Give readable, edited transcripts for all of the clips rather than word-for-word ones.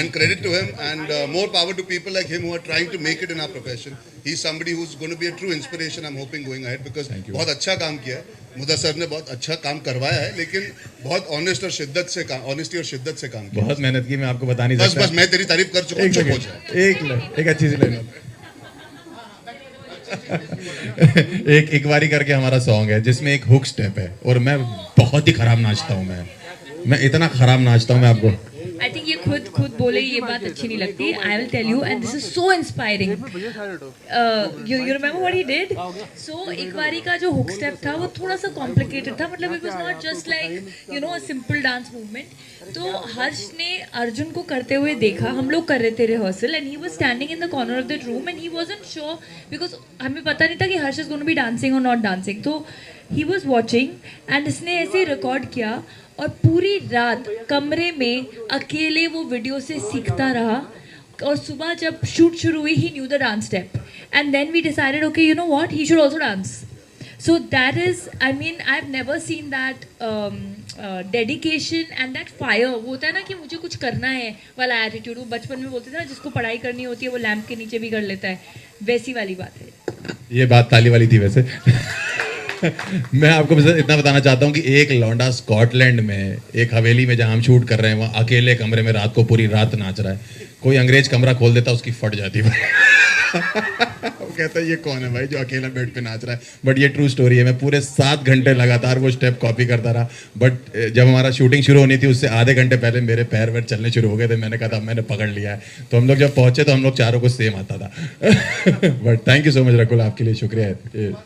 and credit to him, and more power to people like him who are trying to make it in our profession. He's somebody who's going to be a true inspiration, I'm hoping, going ahead, because बहुत अच्छा काम किया है. मुदा sir ने बहुत अच्छा काम करवाया है, लेकिन बहुत ऑनेस्टी और शिद्दत से काम किया. बहुत मेहनत की, मैं आपको बता नहीं सकता. बस मैं तेरी तारीफ कर चुका हूं, चुप हो जा. एक अच्छी सी लाइन. एक बारी करके हमारा सॉन्ग है जिसमें एक हुक स्टेप है और मैं बहुत ही खराब नाचता हूँ. मैं इतना खराब नाचता हूँ, मैं आपको आई थिंक ये खुद बोले ये बात अच्छी नहीं लगती. I will tell you, and this is so inspiring. You remember what he did. So एक बारी का जो हुक स्टेप था वो थोड़ा सा कॉम्प्लिकेटेड था. मतलब it was not just like you know a simple dance movement. तो हर्ष ने अर्जुन को करते हुए देखा. हम लोग कर रहे थे rehearsal and he was standing in the corner of the room and he wasn't sure because हमें पता नहीं था कि Harsh is going to be dancing और नॉट डांसिंग. तो ही वॉज वॉचिंग एंड इसने ऐसे रिकॉर्ड किया और पूरी रात कमरे में अकेले वो वीडियो से सीखता रहा. और सुबह जब शूट शुरू हुई he knew the dance step and then we decided okay you know what he should also dance. So that is I mean I have never seen that dedication and that fire. वो होता है ना कि मुझे कुछ करना है वाला एटीट्यूड. वो बचपन में बोलते थे ना जिसको पढ़ाई करनी होती है वो लैंप के नीचे भी कर लेता है. वैसी वाली बात है. ये बात ताली वाली थी वैसे. मैं आपको बस इतना बताना चाहता हूँ कि एक लौंडा स्कॉटलैंड में एक हवेली में जहाँ हम शूट कर रहे हैं वहाँ अकेले कमरे में रात को पूरी रात नाच रहा है. कोई अंग्रेज कमरा खोल देता उसकी फट जाती है. वो कहता है ये कौन है भाई जो अकेला बेड पे नाच रहा है. बट ये ट्रू स्टोरी है. मैं पूरे 7 घंटे लगातार वो स्टेप कॉपी करता रहा. बट जब हमारा शूटिंग शुरू होनी थी उससे आधे घंटे पहले मेरे पैर वैर चलने शुरू हो गए थे. मैंने कहा था मैंने पकड़ लिया है. तो हम लोग जब पहुंचे तो हम लोग चारों को सेम आता था. But thank you so much Rakul, आपके लिए शुक्रिया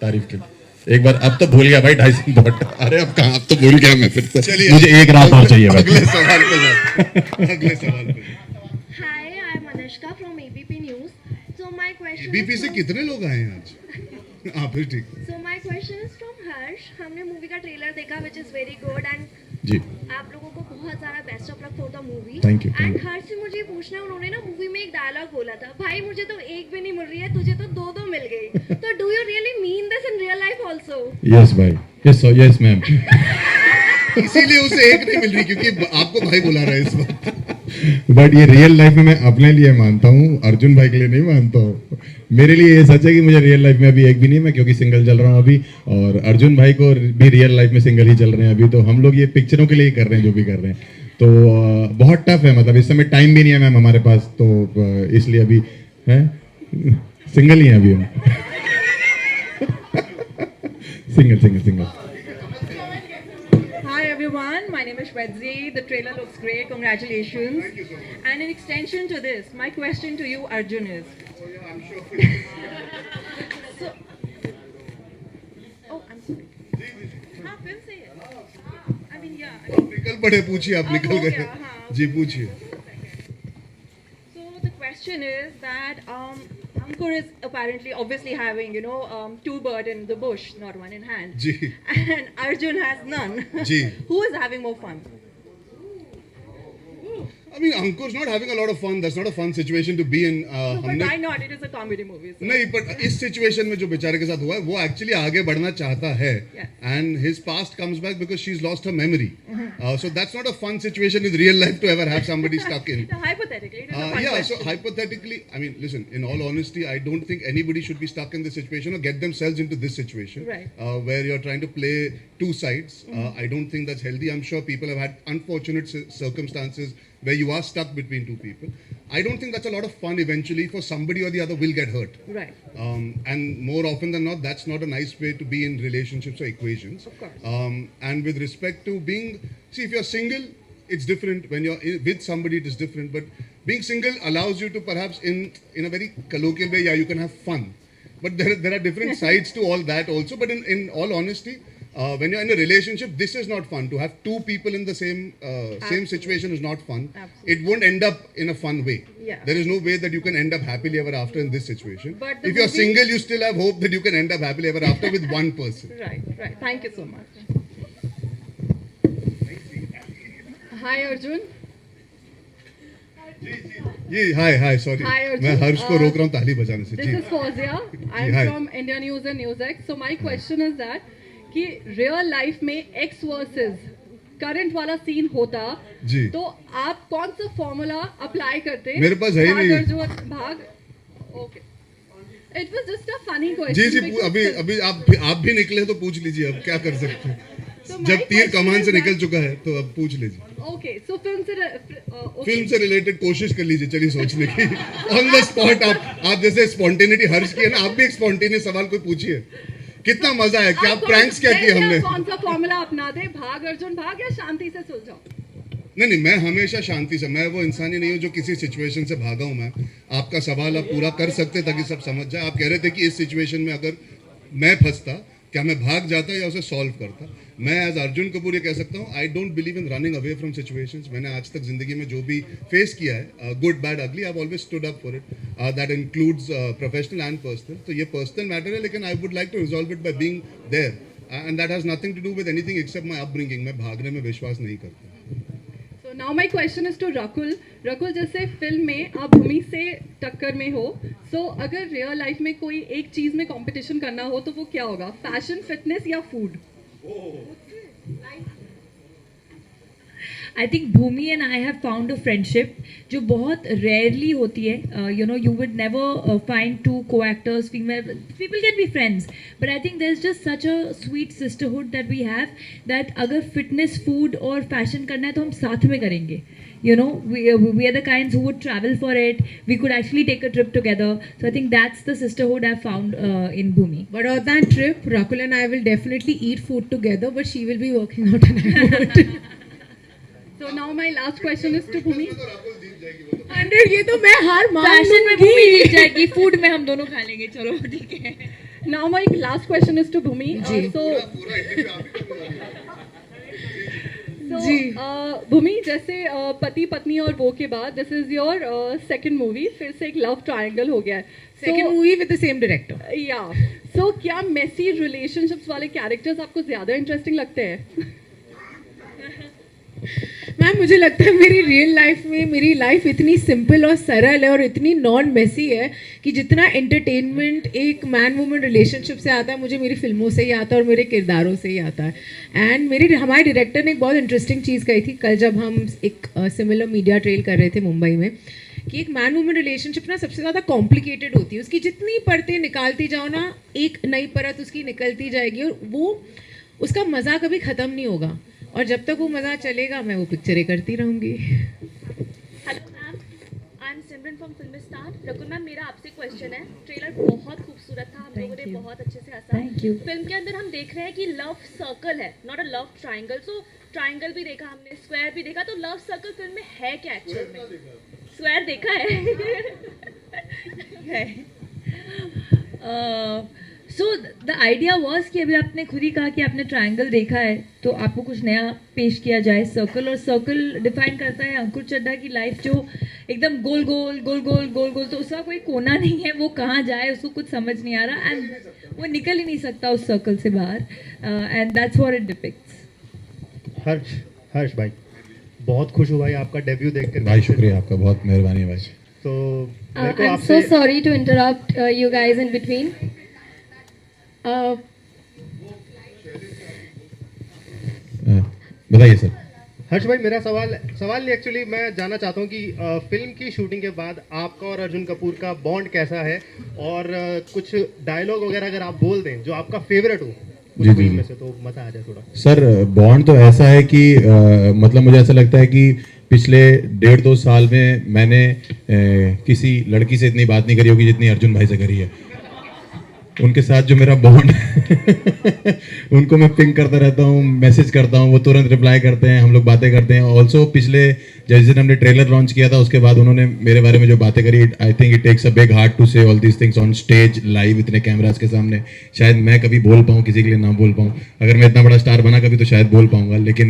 तारीफ के लिए. एक बार अब तो भूल गया भाई 250. अरे अब कहाँ, अब तो भूल गया मैं फिर से. मुझे एक रात और चाहिए. अगले सवाल पे. Hi, I'm Anushka from ABP News. So my question. BP से कितने लोग आए हैं आज? हाँ फिर ठीक. So my question is from Harsh. हमने मूवी का ट्रेलर देखा which is very good and जी आप लोगों को बहुत सारा best of luck for the movie. Thank you, thank and you. हर्ष से मुझे पूछना है, उन्होंने ना मूवी में एक डायलॉग बोला था, भाई मुझे तो एक भी नहीं मिल रही है, तुझे तो दो मिल गई. तो do you really mean this in real life also? Yes भाई. Yes ma'am. इसीलिए उसे एक नहीं मिल रही क्योंकि आपको भाई बुला रहा है इस वक्त. बट ये रियल लाइफ में मैं अपने लिए मानता हूँ, अर्जुन भाई के लिए नहीं मानता हूँ. मेरे लिए ये सच है कि मुझे रियल लाइफ में अभी एक भी नहीं, मैं क्योंकि सिंगल चल रहा हूँ अभी, और अर्जुन भाई को भी रियल लाइफ में सिंगल ही चल रहे हैं अभी. तो हम लोग ये पिक्चरों के लिए ही कर रहे हैं जो भी कर रहे हैं. तो बहुत टफ है. मतलब इस समय टाइम भी नहीं है मैम हमारे पास. तो इसलिए अभी है सिंगल ही है अभी हम. Single. Hi everyone, my name is Shwedzi. The trailer looks great. Congratulations. Thank you so much. And in extension to this, my question to you, Arjun, is. Oh, yeah, I'm sure. So, oh, I'm sorry. हाँ, फिर से. I mean, yeah. आप निकल पड़े, पूछिए. आप अब निकल हो गए. गया, हाँ. जी पूछिए. So the question is that Ankur is apparently, obviously having, two birds in the bush, not one in hand. जी. And Arjun has none. जी. Who is having more fun? I mean, Ankur's not having a lot of fun. That's not a fun situation to be in. No, but why not? It is a comedy movie. So. नहीं, but इस situation में जो बेचारे के साथ हुआ है वो एक्चुअली आगे बढ़ना चाहता है. Yeah. And his past comes back because she's lost her memory. So that's not a fun situation in real life to ever have somebody stuck in. No, hypothetically, it is a fun Yeah, question. so hypothetically, I mean, listen, in all honesty, I don't think anybody should be stuck in this situation or get themselves into this situation. Right. Where you're trying to play two sides. I don't think that's healthy. I'm sure people have had unfortunate circumstances where you are stuck between two people. I don't think that's a lot of fun eventually. For somebody or the other will get hurt. Right. And more often than not, that's not a nice way to be in relationships or equations. Of course. And with respect to being, see, if you're single, it's different. When you're with somebody, it is different. But being single allows you to perhaps in a very colloquial way, yeah, you can have fun. But there are different sides to all that also. But in all honesty, when you're in a relationship, this is not fun. To have two people in the same situation is not fun. Absolutely. It won't end up in a fun way. Yeah. There is no way that you can end up happily ever after in this situation. But the if you're movie- single, you still have hope that you can end up happily ever after with one person. Right. Thank you so much. Hi, Arjun. Ji hi sorry. Hi, Arjun. मैं हर्ष को रोक रहा हूँ ताली बजाने से. This जी is Fozia. I'm hi. from India News and NewsX. So my question is that कि real life में X versus करंट वाला सीन होता जी। तो आप कौन सा फॉर्मूला अप्लाई करते? मेरे पास है ही नहीं। भाग okay, it was just a funny जी क्वेश्चन। जी, अभी आप भी निकले तो पूछ लीजिए, अब क्या कर सकते हैं। So जब my तीर question कमान is से निकल that- चुका है तो अब पूछ लीजिए। ओके, सो फिल्म से रिलेटेड कोशिश कर लीजिए, चलिए सोचने की। ऑन द स्पॉट आप जैसे स्पॉन्टेनिटी हर्ष की है ना, आप भी एक स्पॉन्टेनियस सवाल कोई पूछिए। कितना मजा है, क्या प्रैंक्स क्या किए हमने। कौन सा फॉर्मूला अपनाते? भाग अर्जुन भाग या शांति से सुलझाओ? नहीं, मैं हमेशा शांति से, मैं वो इंसान ही नहीं हूँ जो किसी सिचुएशन से भागा हूँ। मैं आपका सवाल आप पूरा कर सकते ताकि सब समझ जाए। आप कह रहे थे कि इस सिचुएशन में अगर मैं फंसता, क्या मैं भाग जाता या उसे सॉल्व करता। मैं एज अर्जुन कपूर ये कह सकता हूँ, I don't believe in running away from situations. मैंने आज तक जिंदगी में जो भी फेस किया है, good bad ugly, I have always stood up for it. That includes professional and personal. तो ये पर्सनल मैटर है, लेकिन I would like to resolve it by being there, and that has nothing to do with anything except my upbringing. मैं भागने में विश्वास नहीं करता। So now my question is to Rakul. Rakul, जैसे फिल्म में आप भूमि से टक्कर में हो, so अगर रियल लाइफ में कोई एक चीज में कंपटीशन करना हो तो वो क्या होगा? फैशन, फिटनेस या food? I think Bhumi and I have found a friendship जो बहुत रेयरली होती है. You know, you would never find two co actors, female people can be friends, but I think there is just such a sweet sisterhood that we have, that अगर fitness, food और fashion करना है तो हम साथ में करेंगे. You know, we are the kinds who would travel for it. We could actually take a trip together. So I think that's the sisterhood I've found in Bhumi. But on that trip, Rakul and I will definitely eat food together, but she will be working out and I won't. So now my last question is to Bhumi. 100 ये तो मैं हार मान fashion में लूंगी. भूमि जीत जाएगी, food में हम दोनों खा लेंगे. चलो ठीक है. Now my last question is to Bhumi. जी. जी. भूमि, जैसे पति पत्नी और वो के बाद this is your second movie, फिर से एक लव ट्रायंगल हो गया है. Second movie with the same director. या सो क्या मेसी रिलेशनशिप्स वाले कैरेक्टर्स आपको ज्यादा इंटरेस्टिंग लगते हैं? मैम, मुझे लगता है मेरी रियल लाइफ में मेरी लाइफ इतनी सिंपल और सरल है और इतनी नॉन मेसी है कि जितना एंटरटेनमेंट एक मैन वुमन रिलेशनशिप से आता है, मुझे मेरी फिल्मों से ही आता है और मेरे किरदारों से ही आता है. एंड हमारे डायरेक्टर ने एक बहुत इंटरेस्टिंग चीज़ कही थी कल जब हम एक सिमिलर मीडिया ट्रेल कर रहे थे मुंबई में, कि एक मैन वुमन रिलेशनशिप ना सबसे ज़्यादा कॉम्प्लिकेटेड होती है. उसकी जितनी परतें निकालती जाओ ना, एक नई परत उसकी निकलती जाएगी और वो उसका मज़ा कभी ख़त्म नहीं होगा. और जब तक वो मज़ा चलेगा मैं वो पिक्चरें करती रहूँगी. Hello ma'am, I am Simran from Filmistan. Rakul ma'am, मेरा आपसे क्वेश्चन है. ट्रेलर बहुत खूबसूरत था, हम लोगों ने बहुत अच्छे से हंसा. Thank you. फिल्म के अंदर हम देख रहे हैं कि लव सर्कल है, not a love triangle. So triangle भी देखा हमने, स्क्वायर भी देखा, तो लव सर्कल फिल्म में है क्या एक्चुअल में? स्क्वायर देखा है. सो द आइडिया वॉज कि अभी आपने खुद ही कहा कि आपने ट्रायंगल देखा है, तो आपको कुछ नया पेश किया जाए. सर्कल, और सर्कल डिफाइन करता है अंकुर चड्ढा की लाइफ जो एकदम गोल गोल गोल गोल गोल गोल, तो उसका कोई कोना नहीं है, वो कहाँ जाए उसको कुछ समझ नहीं आ रहा, एंड वो निकल ही नहीं सकता उस सर्कल से बाहर, and that's what it depicts. Harsh भाई, बहुत खुश हूँ भाई आपका डेब्यू देखकर. भाई शुक्रिया आपका, बहुत मेहरबानी है भाई. तो मेरे को I'm आपसे so sorry to interrupt you guys in between. बताइए सर. हर्ष भाई, मेरा सवाल नहीं, एक्चुअली मैं जानना चाहता हूँ कि फिल्म की शूटिंग के बाद आपका और अर्जुन कपूर का बॉन्ड कैसा है, और कुछ डायलॉग वगैरह अगर आप बोल दें जो आपका फेवरेट हो जी, जी, फिल्म जी. में से, तो मजा आ जाए थोड़ा. सर बॉन्ड तो ऐसा है कि मतलब मुझे ऐसा लगता है कि पिछले 1.5-2 साल में मैंने किसी लड़की से इतनी बात नहीं करी होगी जितनी अर्जुन भाई से करी है. उनके साथ जो मेरा बॉन्ड उनको मैं पिंग करता रहता हूँ, मैसेज करता हूँ, वो तुरंत रिप्लाई करते हैं, हम लोग बातें करते हैं. ऑल्सो पिछले जिस दिन हमने ट्रेलर लॉन्च किया था उसके बाद उन्होंने मेरे बारे में जो बातें करी, I think it takes a big heart to say all these things on stage, live, इतने कैमरास के सामने. शायद मैं कभी बोल पाऊँ, किसी के लिए ना बोल पाऊँ. अगर मैं इतना बड़ा स्टार बना कभी तो शायद बोल पाऊँगा, लेकिन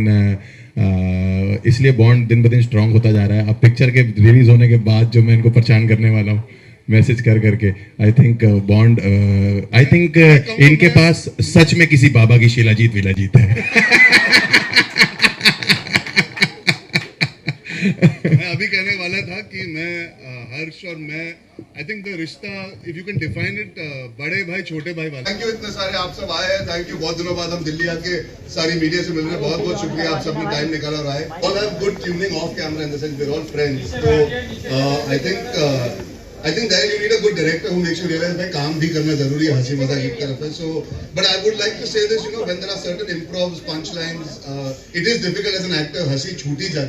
इसलिए बॉन्ड दिन ब दिन स्ट्रांग होता जा रहा है. अब पिक्चर के रिलीज होने के बाद जो मैं इनको परेशान करने वाला हूँ मैसेज कर करके, I think bond, I think इनके पास सच में किसी बाबा की शिलाजीत विलाजीत है. मैं अभी कहने वाला था कि कि मैं हर्ष और मैं आई थिंक द रिश्ता if you can define it बड़े भाई छोटे भाई वाला। थैंक यू इतने सारे आप सब आए हैं, थैंक यू। बहुत दिनों बाद हम दिल्ली आके सारी मीडिया से मिल रहे हैं, बहुत बहुत शुक्रिया आप सबने टाइम निकाला और आए। All have good tuning of camera in the sense we are all friends, तो I think that you need a good director who makes you realize भाई काम भी करना जरूरी है, हंसी मजाक एक तरफ है। So, but I would like to say this, you know, when there are certain improvs, punchlines, it is difficult as an actor, हंसी छूटी जाती है।